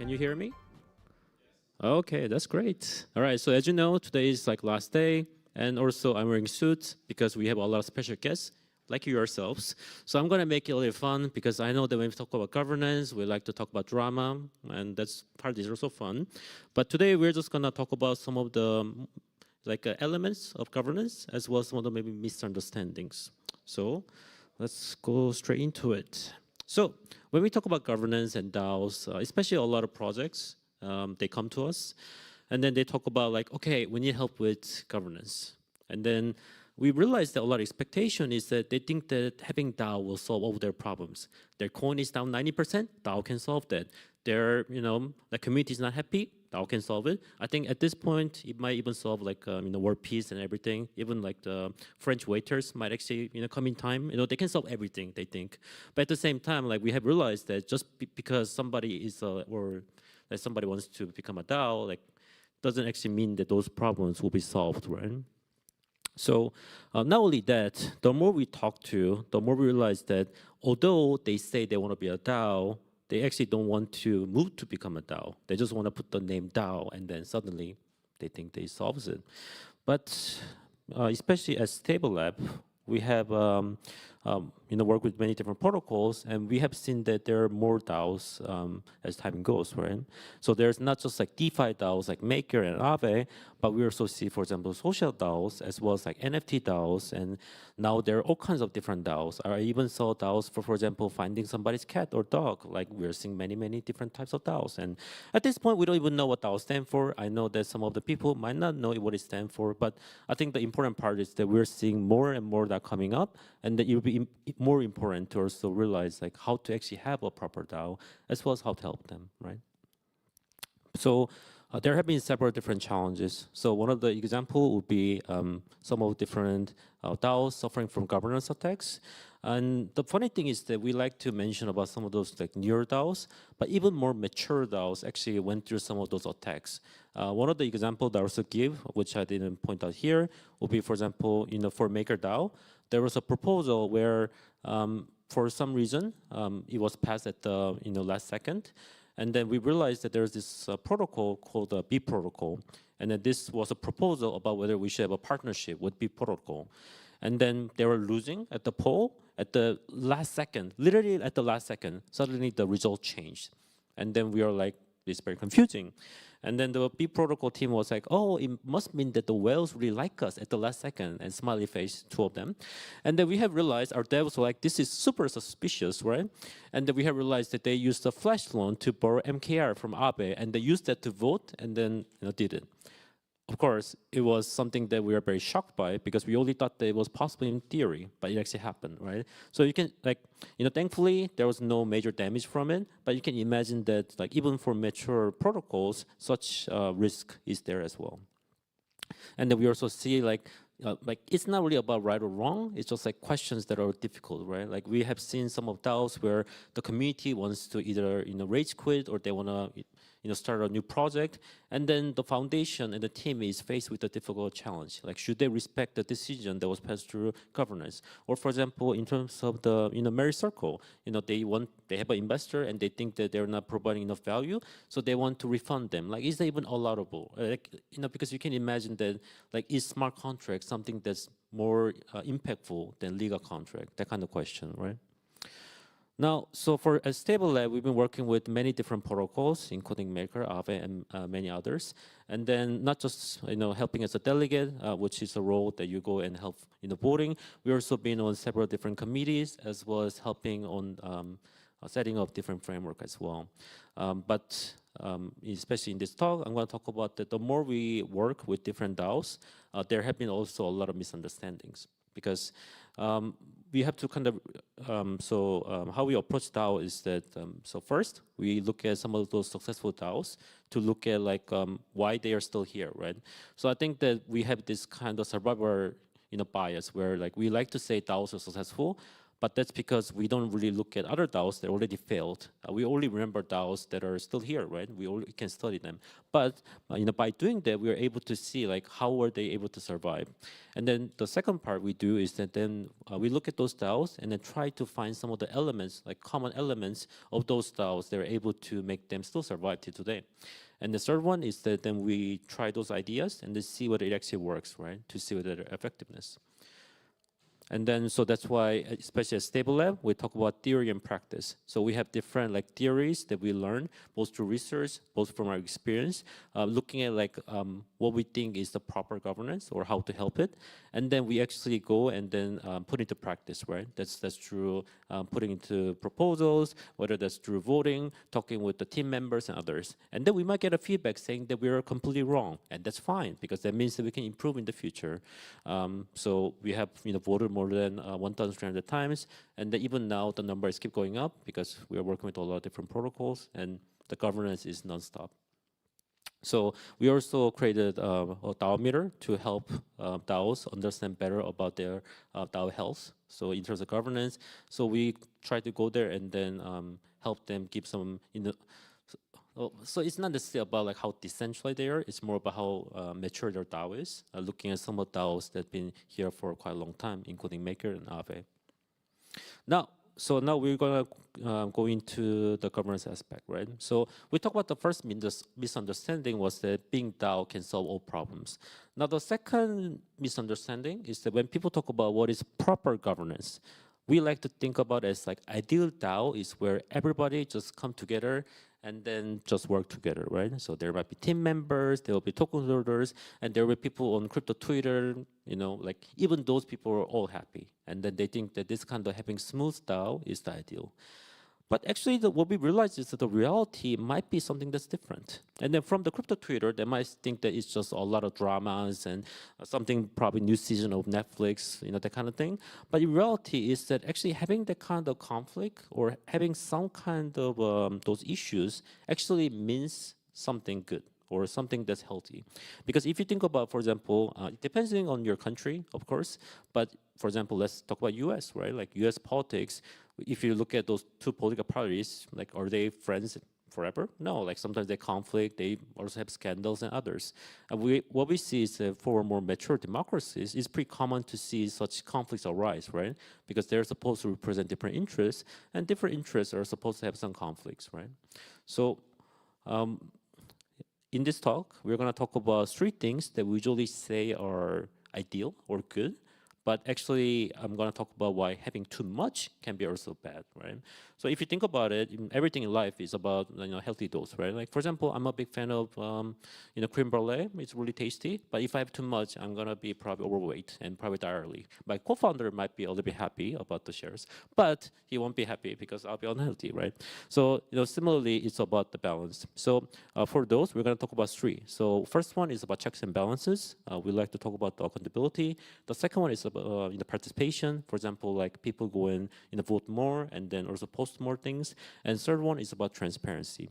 Can you hear me? Okay, that's great. All right, so as you know, today is like last day, and also I'm wearing suits because we have a lot of special guests, like you yourselves. So I'm gonna make it a little fun because I know that when we talk about governance, we like to talk about drama, and that's part is also fun. But today we're just gonna talk about some of the elements of governance as well as some of the maybe misunderstandings. So let's go straight into it. So when we talk about governance and DAOs, especially a lot of projects, they come to us, and then they talk about like, okay, we need help with governance. And then we realize that a lot of expectation is that they think that having DAO will solve all their problems. Their coin is down 90%, DAO can solve that. Their, the community is not happy, DAO can solve it. I think at this point, it might even solve like, world peace and everything. Even like the French waiters might actually, come in time. They can solve everything, they think. But at the same time, like we have realized that just because somebody is, or that somebody wants to become a DAO, like doesn't actually mean that those problems will be solved, right? So not only that, the more we talk to, the more we realize that although they say they want to be a DAO, they actually don't want to move to become a DAO. They just want to put the name DAO, and then suddenly they think they solves it. But especially at Stable Lab, we have work with many different protocols, and we have seen that there are more DAOs as time goes, right? So there's not just like DeFi DAOs like Maker and Aave, but we also see, for example, social DAOs as well as like NFT DAOs, and now there are all kinds of different DAOs. I even saw DAOs for example, finding somebody's cat or dog. Like we're seeing many different types of DAOs, and at this point we don't even know what DAOs stand for. I know that some of the people might not know what it stands for, but I think the important part is that we're seeing more and more that coming up, and that it will be more important to also realize like how to actually have a proper DAO as well as how to help them, right? So there have been several different challenges. So one of the example would be some of different DAOs suffering from governance attacks. And the funny thing is that we like to mention about some of those like newer DAOs, but even more mature DAOs actually went through some of those attacks. One of the examples that I also give, which I didn't point out here, would be, for example, for MakerDAO, there was a proposal where for some reason it was passed at the last second. And then we realized that there's this protocol called the B protocol. And then this was a proposal about whether we should have a partnership with B protocol. And then they were losing at the poll at the last second, literally at the last second, suddenly the result changed. And then we are like, it's very confusing. And then the B protocol team was like, oh, it must mean that the whales really like us at the last second, and smiley face, two of them. And then we have realized, our devs were like, this is super suspicious, right? And then we have realized that they used a flash loan to borrow MKR from Abe, and they used that to vote, and then did it. Of course, it was something that we were very shocked by because we only thought that it was possible in theory, but it actually happened, right? So you can, thankfully, there was no major damage from it, but you can imagine that, even for mature protocols, such risk is there as well. And then we also see, it's not really about right or wrong, it's just like questions that are difficult, right? Like we have seen some of DAOs where the community wants to either, rage quit or they want to, start a new project, and then the foundation and the team is faced with a difficult challenge. Like, should they respect the decision that was passed through governance? Or, for example, in terms of the Merry Circle, they have an investor and they think that they're not providing enough value, so they want to refund them. Like, is that even allowable? Because you can imagine that, is smart contract something that's more impactful than legal contract? That kind of question, right? Now, so for a Stable Lab, we've been working with many different protocols, including Maker, Aave, and many others. And then not just helping as a delegate, which is a role that you go and help voting. We've also been on several different committees, as well as helping on setting up different framework as well. But especially in this talk, I'm going to talk about that the more we work with different DAOs, there have been also a lot of misunderstandings because we have to kind of, how we approach DAO is that, so first, we look at some of those successful DAOs to look at why they are still here, right? So I think that we have this kind of survivor bias where we like to say DAOs are successful, But that's because we don't really look at other DAOs that already failed. We only remember DAOs that are still here, right? We can study them. But by doing that, we are able to see like how were they able to survive. And then the second part we do is that then we look at those DAOs and then try to find some of the elements, like common elements of those DAOs that are able to make them still survive till today. And the third one is that then we try those ideas and then see whether it actually works, right? To see whether their effectiveness. And then, so that's why, especially at Stable Lab, we talk about theory and practice. So we have different like theories that we learn, both through research, both from our experience, looking at like what we think is the proper governance or how to help it. And then we actually go and then put into practice, right? That's through putting into proposals, whether that's through voting, talking with the team members and others. And then we might get a feedback saying that we are completely wrong, and that's fine because that means that we can improve in the future. So we have voted more than 1,300 times, and even now the numbers keep going up because we are working with a lot of different protocols, and the governance is nonstop. So we also created a DAO meter to help DAOs understand better about their DAO health. So in terms of governance, so we try to go there and then help them give some, so it's not necessarily about like how decentralized they are. It's more about how mature their DAO is. Looking at some of DAOs that have been here for quite a long time, including Maker and Aave. So now we're gonna go into the governance aspect, right? So we talked about the first misunderstanding was that being DAO can solve all problems. Now the second misunderstanding is that when people talk about what is proper governance, we like to think about it as like ideal DAO is where everybody just come together and then just work together, right? So there might be team members, there will be token holders, and there will be people on crypto Twitter, like even those people are all happy. And then they think that this kind of having smooth DAO is the ideal. But actually, what we realize is that the reality might be something that's different. And then from the crypto Twitter, they might think that it's just a lot of dramas and something, probably new season of Netflix, that kind of thing. But in reality is that actually having that kind of conflict or having some kind of those issues actually means something good or something that's healthy. Because if you think about, for example, depending on your country, of course, but for example, let's talk about US, right? Like US politics, if you look at those two political parties, like are they friends forever? No, like sometimes they conflict, they also have scandals and others. And what we see is that for more mature democracies, it's pretty common to see such conflicts arise, right? Because they're supposed to represent different interests, and different interests are supposed to have some conflicts, right? So in this talk, we're gonna talk about three things that we usually say are ideal or good, but actually I'm gonna talk about why having too much can be also bad, right? So if you think about it, everything in life is about healthy dose, right? Like for example, I'm a big fan of creme brulee. It's really tasty, but if I have too much, I'm gonna be probably overweight and probably die early. My co-founder might be a little bit happy about the shares, but he won't be happy because I'll be unhealthy, right? So similarly, it's about the balance. So for those, we're gonna talk about three. So first one is about checks and balances. We like to talk about the accountability. The second one is about participation. For example, like people go in vote more and then also post more things. And third one is about transparency.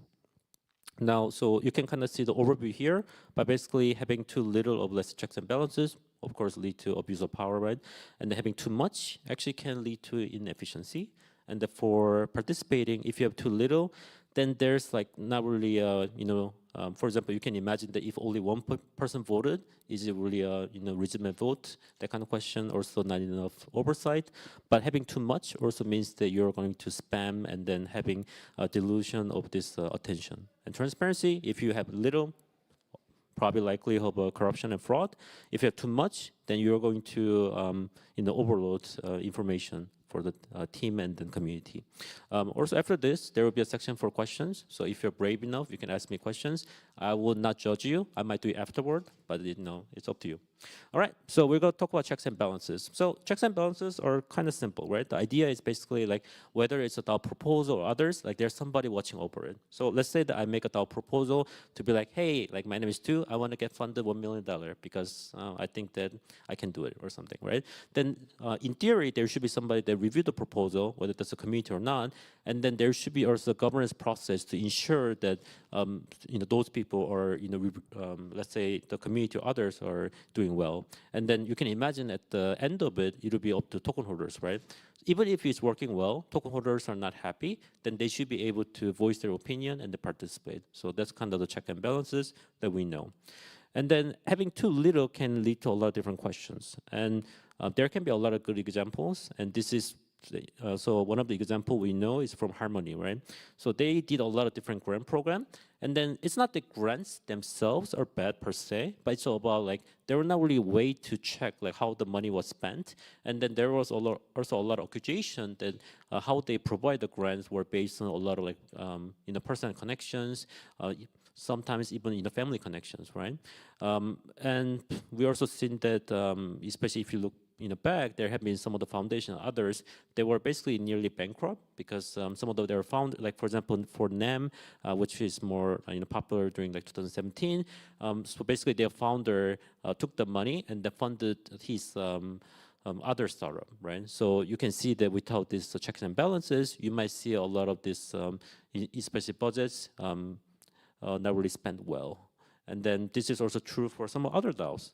Now, so you can kind of see the overview here, but basically having too little of less checks and balances, of course, lead to abuse of power, right? And then having too much actually can lead to inefficiency. And for participating, if you have too little, then there's like not really, for example, you can imagine that if only one person voted, is it really a legitimate vote? That kind of question. Also, not enough oversight. But having too much also means that you're going to spam and then having a delusion of this attention. And transparency, if you have little, probably likely of corruption and fraud. If you have too much, then you're going to overload information for the team and the community. Also after this, there will be a section for questions. So if you're brave enough, you can ask me questions. I will not judge you. I might do it afterward, but it's up to you. All right, so we're going to talk about checks and balances. So checks and balances are kind of simple, right? The idea is basically like whether it's a DAO proposal or others, like there's somebody watching over it. So let's say that I make a DAO proposal to be like, hey, like my name is Tu, I want to get funded $1 million because I think that I can do it or something, right? Then in theory, there should be somebody that review the proposal, whether that's a community or not, and then there should be also a governance process to ensure that those people are, let's say the community or others are doing well. And then you can imagine at the end of it, it'll be up to token holders, right? even if it's working well, token holders are not happy, then they should be able to voice their opinion and to participate. So that's kind of the check and balances that we know. And then having too little can lead to a lot of different questions. And there can be a lot of good examples. And this is, so one of the example we know is from Harmony, right? So they did a lot of different grant program. And then it's not the grants themselves are bad per se, but it's all about like, there were not really a way to check like how the money was spent. And then there was also a lot of accusation that how they provide the grants were based on a lot of like, personal connections, sometimes even family connections, right? And we also seen that, especially if you look back, there have been some of the foundation, others, they were basically nearly bankrupt because some of them they were found, like for example, for NEM, which is more popular during like 2017. So basically, their founder took the money and they funded his other startup, right? So you can see that without these checks and balances, you might see a lot of these, especially budgets, not really spent well. And then this is also true for some other DAOs.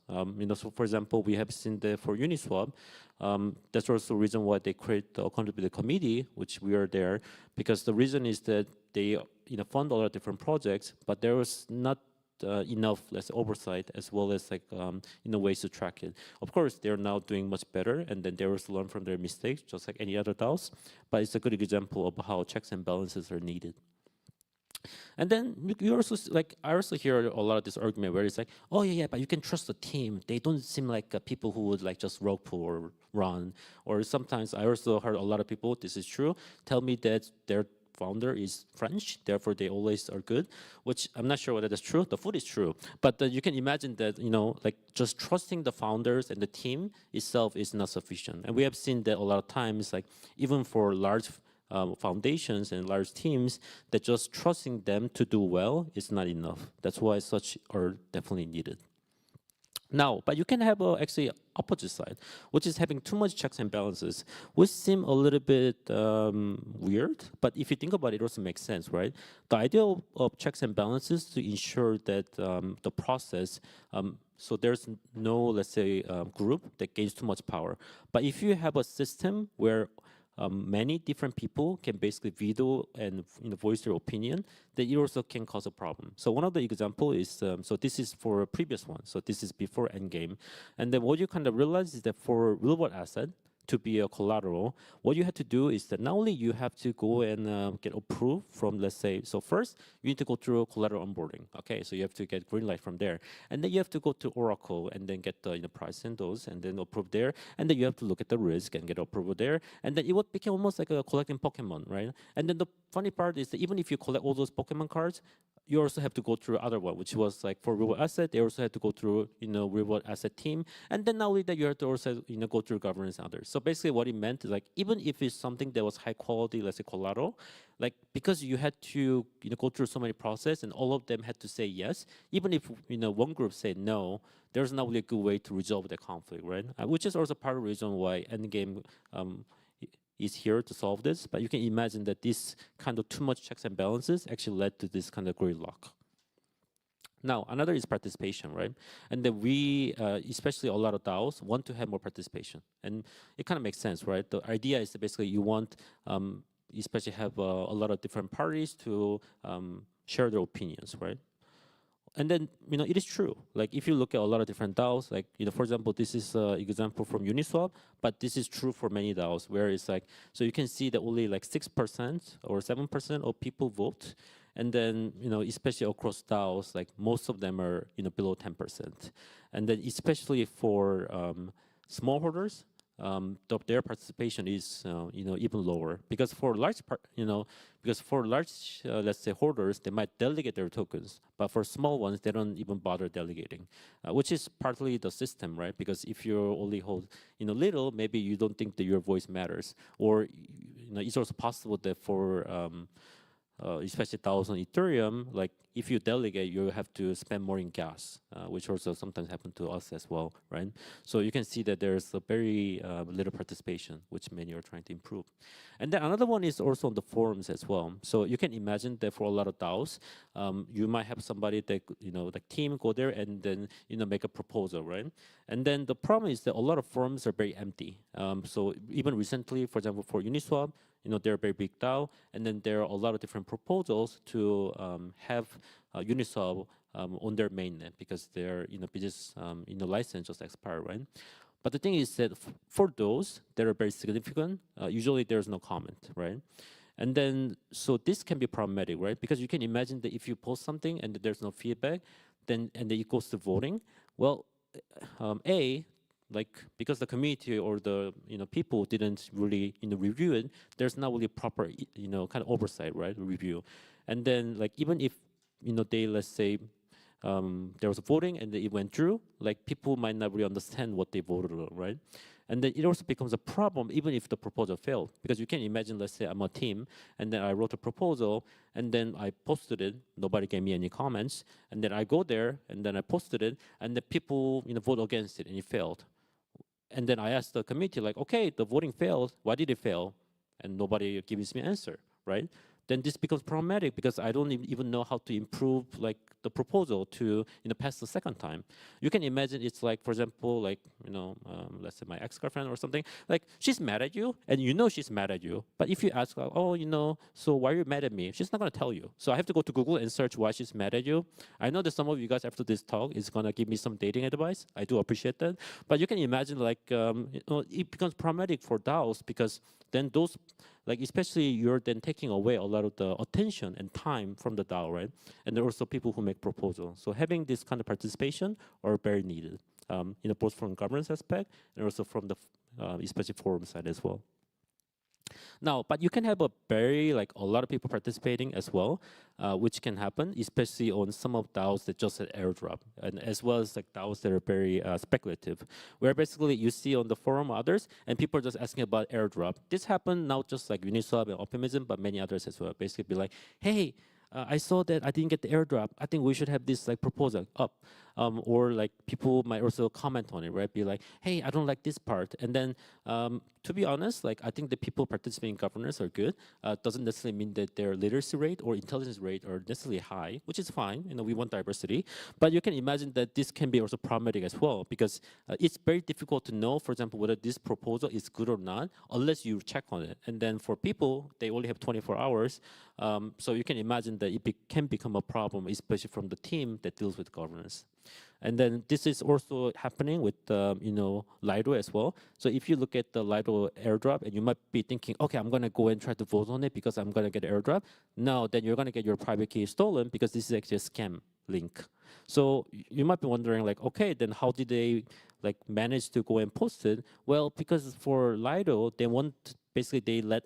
So for example, we have seen that for Uniswap, that's also the reason why they create the accountability committee, which we are there, because the reason is that they fund a lot of different projects, but there was not enough oversight as well as like ways to track it. Of course, they're now doing much better, and then they also learn from their mistakes, just like any other DAOs. But it's a good example of how checks and balances are needed. And then you also I also hear a lot of this argument where it's like, oh yeah, but you can trust the team. They don't seem like people who would like just rug pull or run. Or sometimes I also heard a lot of people, this is true, tell me that their founder is French, therefore they always are good, which I'm not sure whether that's true. The food is true, but you can imagine that like just trusting the founders and the team itself is not sufficient. And we have seen that a lot of times, like even for large foundations and large teams, that just trusting them to do well is not enough. That's why such are definitely needed. Now, but you can have actually opposite side, which is having too much checks and balances, which seem a little bit weird, but if you think about it, it also makes sense, right? The idea of checks and balances to ensure that the process, so there's no, let's say, group that gains too much power. But if you have a system where many different people can basically veto and voice their opinion, that it also can cause a problem. So one of the example is, so this is for a previous one. So this is before Endgame. And then what you kind of realize is that for real world asset, to be a collateral, what you have to do is that not only you have to go and get approved from, let's say, so first you need to go through collateral onboarding. Okay, so you have to get green light from there, and then you have to go to Oracle and then get the price in those and then approve there, and then you have to look at the risk and get approval there, and then it would become almost like a collecting Pokemon, right? And then the funny part is that even if you collect all those Pokemon cards, you also have to go through other one, which was like for real asset, they also had to go through real asset team, and then not only that, you have to also go through governance and others. So basically, what it meant is like even if it's something that was high quality, let's say collateral, like because you had to go through so many process and all of them had to say yes, even if one group said no, there's not really a good way to resolve the conflict, right? Which is also part of the reason why Endgame is here to solve this, but you can imagine that this kind of too much checks and balances actually led to this kind of gridlock. Now, another is participation, right? And then we, especially a lot of DAOs, want to have more participation. And it kind of makes sense, right? The idea is that basically you want, especially have a lot of different parties to share their opinions, right? And then, it is true. Like, if you look at a lot of different DAOs, like, for example, this is an example from Uniswap, but this is true for many DAOs, where it's like, so you can see that only like 6% or 7% of people vote. And then, especially across DAOs, like most of them are, below 10%. And then especially for small holders, their participation is even lower, because for large let's say holders, they might delegate their tokens, but for small ones they don't even bother delegating, which is partly the system, right? Because if you only hold little, maybe you don't think that your voice matters, or it's also possible that for especially DAOs on Ethereum, like if you delegate, you have to spend more in gas, which also sometimes happen to us as well, right? So you can see that there's a very little participation, which many are trying to improve. And then another one is also on the forums as well. So you can imagine that for a lot of DAOs, you might have somebody that, like team go there and then, make a proposal, right? And then the problem is that a lot of forums are very empty. So even recently, for example, for Uniswap, they're a very big DAO, and then there are a lot of different proposals to have Uniswap on their mainnet because their business license just expired, right? But the thing is that for those that are very significant, usually there's no comment, right? And then, so this can be problematic, right? Because you can imagine that if you post something and there's no feedback, and then it goes to voting, well, because the community or the people didn't really review it, there's not really proper kind of oversight, right? Review, and then like even if they, let's say, there was voting and it went through, like people might not really understand what they voted on, right? And then it also becomes a problem even if the proposal failed, because you can imagine, let's say I'm a team and then I wrote a proposal and then I posted it, nobody gave me any comments, and then I go there and then I posted it and the people vote against it and it failed. And then I asked the committee, like, okay, the voting failed, why did it fail? And nobody gives me an answer, right? Then this becomes problematic because I don't even know how to improve like the proposal to pass the second time. You can imagine it's like, for example, like let's say my ex-girlfriend or something, like she's mad at you and she's mad at you, but if you ask like, oh so why are you mad at me, she's not going to tell you. So I have to go to Google and search why she's mad at you. I know that some of you guys after this talk is going to give me some dating advice. I do appreciate that, but you can imagine like it becomes problematic for DAOs because then those, like especially you're then taking away a lot of the attention and time from the DAO, right? And there are also people who make proposals. So having this kind of participation are very needed, both from governance aspect and also from the especially forum side as well. Now, but you can have a lot of people participating as well, which can happen, especially on some of DAOs that just had airdrop, and as well as like DAOs that are very speculative, where basically you see on the forum others, and people are just asking about airdrop. This happened not just like Uniswap and Optimism, but many others as well. Basically be like, hey, I saw that I didn't get the airdrop. I think we should have this like proposal up. Or like people might also comment on it, right? Be like, hey, I don't like this part. And then to be honest, like I think the people participating in governance are good. Doesn't necessarily mean that their literacy rate or intelligence rate are necessarily high, which is fine. We want diversity. But you can imagine that this can be also problematic as well, because it's very difficult to know, for example, whether this proposal is good or not, unless you check on it. And then for people, they only have 24 hours. So you can imagine that it can become a problem, especially from the team that deals with governance. And then this is also happening with Lido as well. So if you look at the Lido airdrop and you might be thinking, okay, I'm going to go and try to vote on it because I'm going to get airdrop. No, then you're going to get your private key stolen because this is actually a scam link. So you might be wondering like, okay, then how did they like manage to go and post it? Well, because for Lido, they let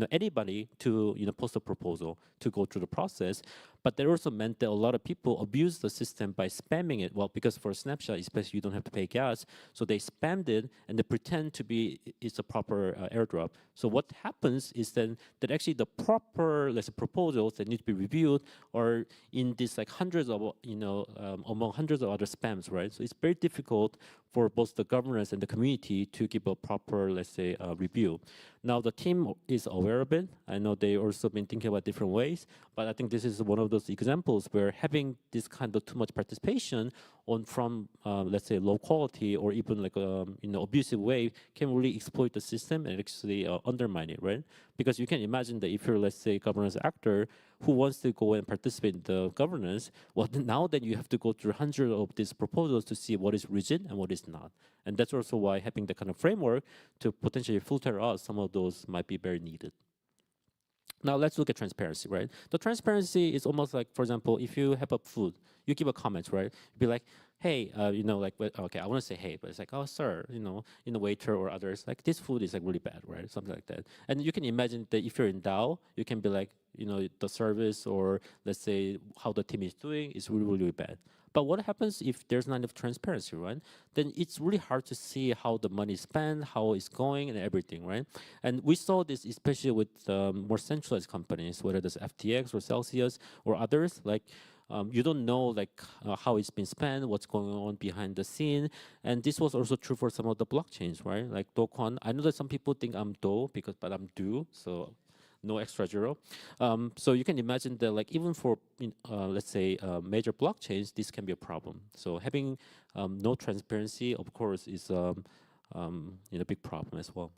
anybody to post a proposal to go through the process, but that also meant that a lot of people abuse the system by spamming it. Well, because for a snapshot, especially you don't have to pay gas, so they spammed it and they pretend to be it's a proper airdrop. So what happens is then that actually the proper, let's say, proposals that need to be reviewed are in this like hundreds of among hundreds of other spams, right? So it's very difficult for both the governance and the community to give a proper, let's say, review. Now the team is aware of it. I know they also been thinking about different ways, but I think this is one of those examples where having this kind of too much participation from let's say low quality or even like abusive way can really exploit the system and actually undermine it, right? Because you can imagine that if you're, let's say, governance actor who wants to go and participate in the governance, well, now then you have to go through hundreds of these proposals to see what is rigid and what is not. And that's also why having the kind of framework to potentially filter out some of those might be very needed. Now let's look at transparency, right? The transparency is almost like, for example, if you have a food, you give a comment, right? You'd be like, hey, okay, I want to say hey, but it's like, oh, sir, waiter or others, like this food is like really bad, right? Something like that. And you can imagine that if you're in DAO, you can be like, the service or let's say how the team is doing is really, really bad. But what happens if there's not enough transparency, right? Then it's really hard to see how the money is spent, how it's going, and everything, right? And we saw this especially with more centralized companies, whether it's FTX or Celsius or others. Like you don't know how it's been spent, what's going on behind the scene, and this was also true for some of the blockchains, right? Like Dokon. I know that some people think I'm Do but I'm Do, so no extra zero. So you can imagine that like even for let's say major blockchains, this can be a problem. So having no transparency, of course, is a big problem as well.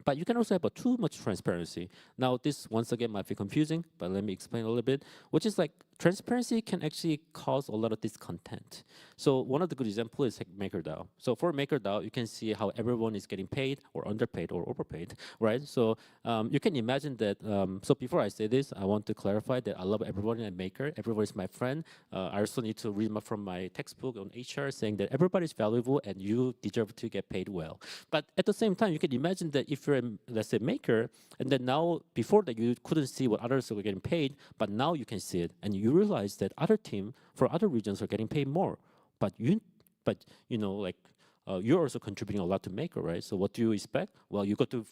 But you can also have a too much transparency. Now, this once again might be confusing, but let me explain a little bit, which is like transparency can actually cause a lot of discontent. So one of the good examples is like MakerDAO. So for MakerDAO, you can see how everyone is getting paid or underpaid or overpaid, right? So you can imagine that, so before I say this, I want to clarify that I love everyone in Maker. Everyone is my friend. I also need to read from my textbook on HR saying that everybody is valuable and you deserve to get paid well. But at the same time, you can imagine that if you're, let's say, Maker, and then now, before that, you couldn't see what others were getting paid, but now you can see it, and you realize that other team for other regions are getting paid more. But like, you're also contributing a lot to Maker, right? So what do you expect? Well, you go to,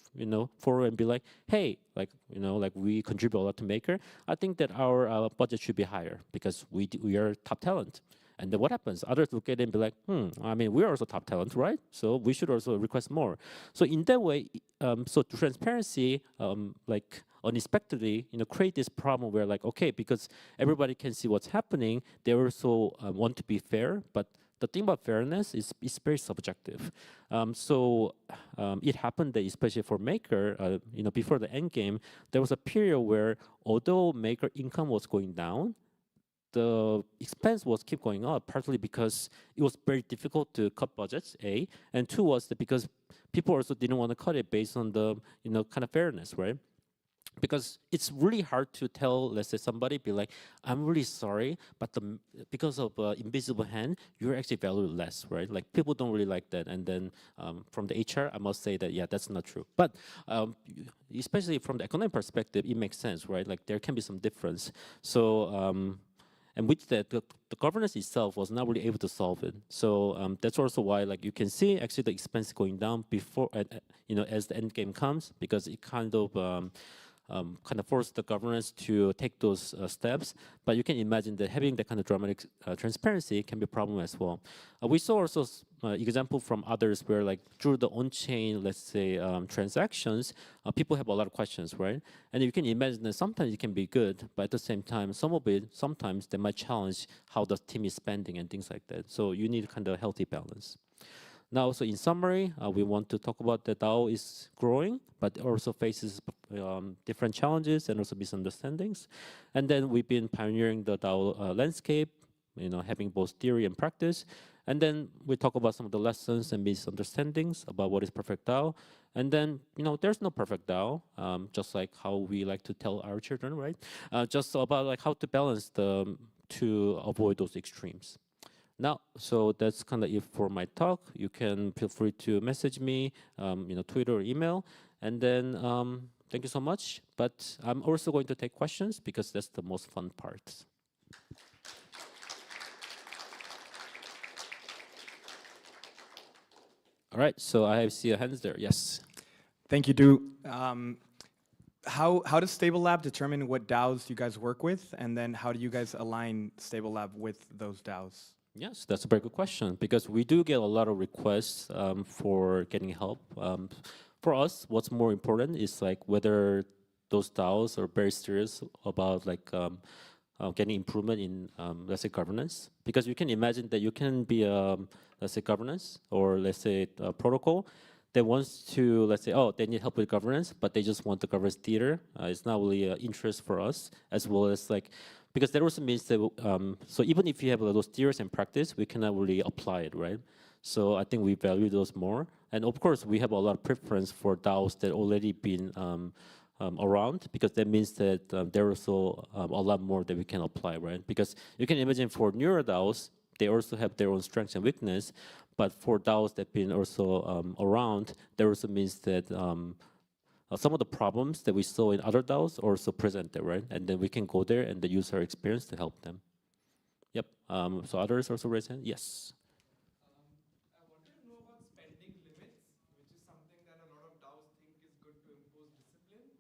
forum and be like, hey, like, like we contribute a lot to Maker. I think that our budget should be higher because we are top talent. And then what happens? Others look at it and be like, I mean, we're also top talent, right? So we should also request more. So in that way, so transparency, like unexpectedly, create this problem where like, okay, because everybody can see what's happening, they also want to be fair, but the thing about fairness is very subjective. So it happened that especially for Maker, before the end game, there was a period where although Maker income was going down, the expense was keep going up, partly because it was very difficult to cut budgets, A, and two was that because people also didn't want to cut it based on the, kind of fairness, right? Because it's really hard to tell, let's say somebody be like, I'm really sorry, but because of invisible hand, you're actually valued less, right? Like people don't really like that. And then from the HR, I must say that, yeah, that's not true. But especially from the economic perspective, it makes sense, right? Like there can be some difference. So, and with that, the governance itself was not really able to solve it. So that's also why, like, you can see actually the expense going down before, as the end game comes, because it kind of forced the governance to take those steps. But you can imagine that having that kind of dramatic transparency can be a problem as well. We saw also example from others where, like, through the on-chain, let's say, transactions, people have a lot of questions, right? And you can imagine that sometimes it can be good, but at the same time, sometimes they might challenge how the team is spending and things like that. So you need kind of a healthy balance. Now, so in summary, we want to talk about that DAO is growing, but also faces different challenges and also misunderstandings. And then we've been pioneering the DAO landscape, having both theory and practice. And then we talk about some of the lessons and misunderstandings about what is perfect DAO. And then, there's no perfect DAO, just like how we like to tell our children, right? Just about like how to balance to avoid those extremes. Now, so that's kind of it for my talk. You can feel free to message me, Twitter or email. And then thank you so much. But I'm also going to take questions because that's the most fun part. All right, so I see your hands there. Yes. Thank you, Du. How does Stable Lab determine what DAOs you guys work with? And then how do you guys align Stable Lab with those DAOs? Yes, that's a very good question because we do get a lot of requests for getting help. For us, what's more important is like whether those DAOs are very serious about like getting improvement in, let's say, governance. Because you can imagine that you can be let's say, governance or let's say a protocol that wants to, let's say, oh, they need help with governance, but they just want the governance theater. It's not really interest for us, as well as like, because that also means that, so even if you have those theories and practice, we cannot really apply it, right? So I think we value those more. And of course, we have a lot of preference for DAOs that already been around, because that means that there are also a lot more that we can apply, right? Because you can imagine for newer DAOs, they also have their own strengths and weakness, but for DAOs that have been also around, that also means that some of the problems that we saw in other DAOs are also present there, right? And then we can go there and use our experience to help them. Yep. So others also raise hand? Yes. I wanted to know about spending limits, which is something that a lot of DAOs think is good to impose discipline.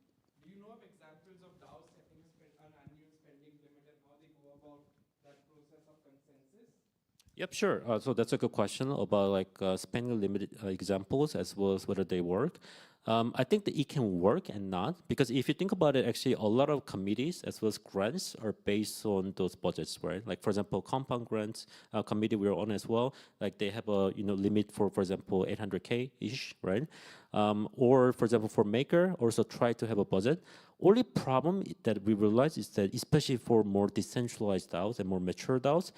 Do you know of examples of DAOs setting an annual spending limit and how they go about that process of consensus? Yep, sure. So that's a good question about like spending limited examples as well as whether they work. I think that it can work and not, because if you think about it, actually a lot of committees as well as grants are based on those budgets, right? Like for example, compound grants committee we're on as well, like they have a limit for example 800K ish, right? Or for example for Maker also try to have a budget. Only problem that we realize is that especially for more decentralized DAOs and more mature DAOs,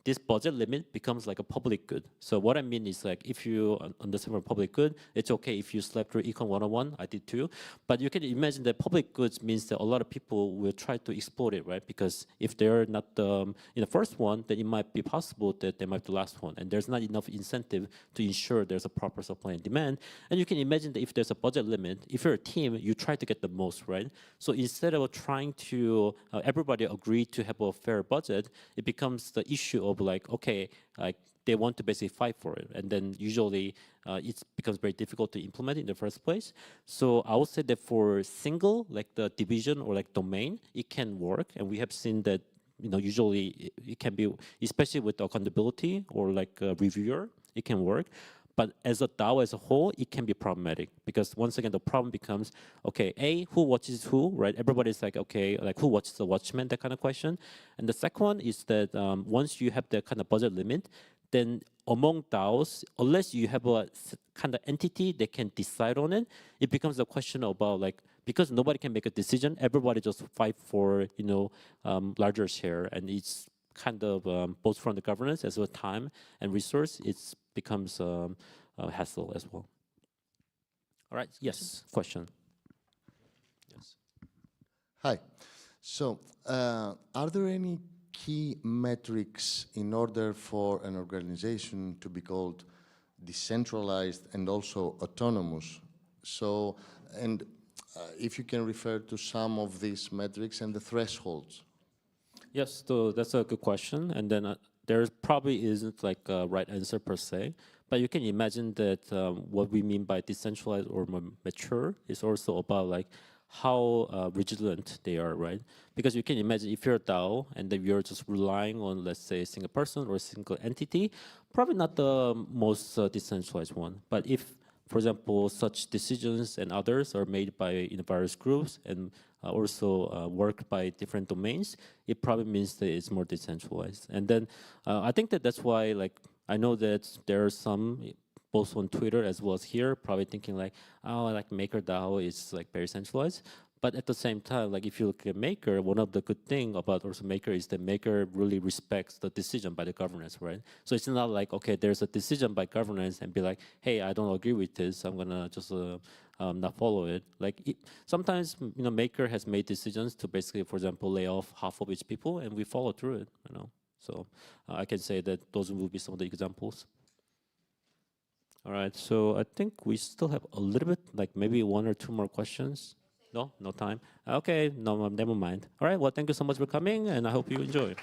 this budget limit becomes like a public good. So what I mean is like if you understand from public good, it's okay if you slept through Econ 101, I did too. But you can imagine that public goods means that a lot of people will try to exploit it, right? Because if they're not in the first one, then it might be possible that they might be the last one. And there's not enough incentive to ensure there's a proper supply and demand. And you can imagine that if there's a budget limit, if you're a team, you try to get the most, right? So instead of trying to everybody agree to have a fair budget, it becomes the issue of like, okay, like they want to basically fight for it. And then usually it becomes very difficult to implement it in the first place. So I would say that for single, like the division or like domain, it can work. And we have seen that, usually it can be, especially with accountability or like a reviewer, it can work. But as a DAO as a whole, it can be problematic because once again, the problem becomes, okay, A, who watches who, right? Everybody's like, okay, like who watches the Watchmen, that kind of question. And the second one is that once you have that kind of budget limit, then among DAOs, unless you have a kind of entity that can decide on it, it becomes a question about like, because nobody can make a decision, everybody just fight for, larger share. And it's kind of both from the governance as well as time and resource, it becomes a hassle as well. All right, yes, question. Yes. Hi. So, are there any key metrics in order for an organization to be called decentralized and also autonomous? So, and if you can refer to some of these metrics and the thresholds. Yes, so that's a good question. And then there probably isn't like a right answer per se, but you can imagine that what we mean by decentralized or mature is also about like how vigilant they are, right? Because you can imagine if you're a DAO and then you're just relying on, let's say, a single person or a single entity, probably not the most decentralized one. But if, for example, such decisions and others are made by various groups and also worked by different domains, it probably means that it's more decentralized. And then I think that that's why, like, I know that there are some, both on Twitter as well as here, probably thinking like, oh, like MakerDAO is like very centralized. But at the same time, like if you look at Maker, one of the good thing about also Maker is that Maker really respects the decision by the governance, right? So it's not like, okay, there's a decision by governance and be like, hey, I don't agree with this, I'm gonna just not follow it. Like sometimes, Maker has made decisions to basically, for example, lay off half of its people, and we follow through it, So I can say that those will be some of the examples. All right, so I think we still have a little bit, like maybe one or two more questions. No time. Okay, no, never mind. All right, well, thank you so much for coming, and I hope you enjoy.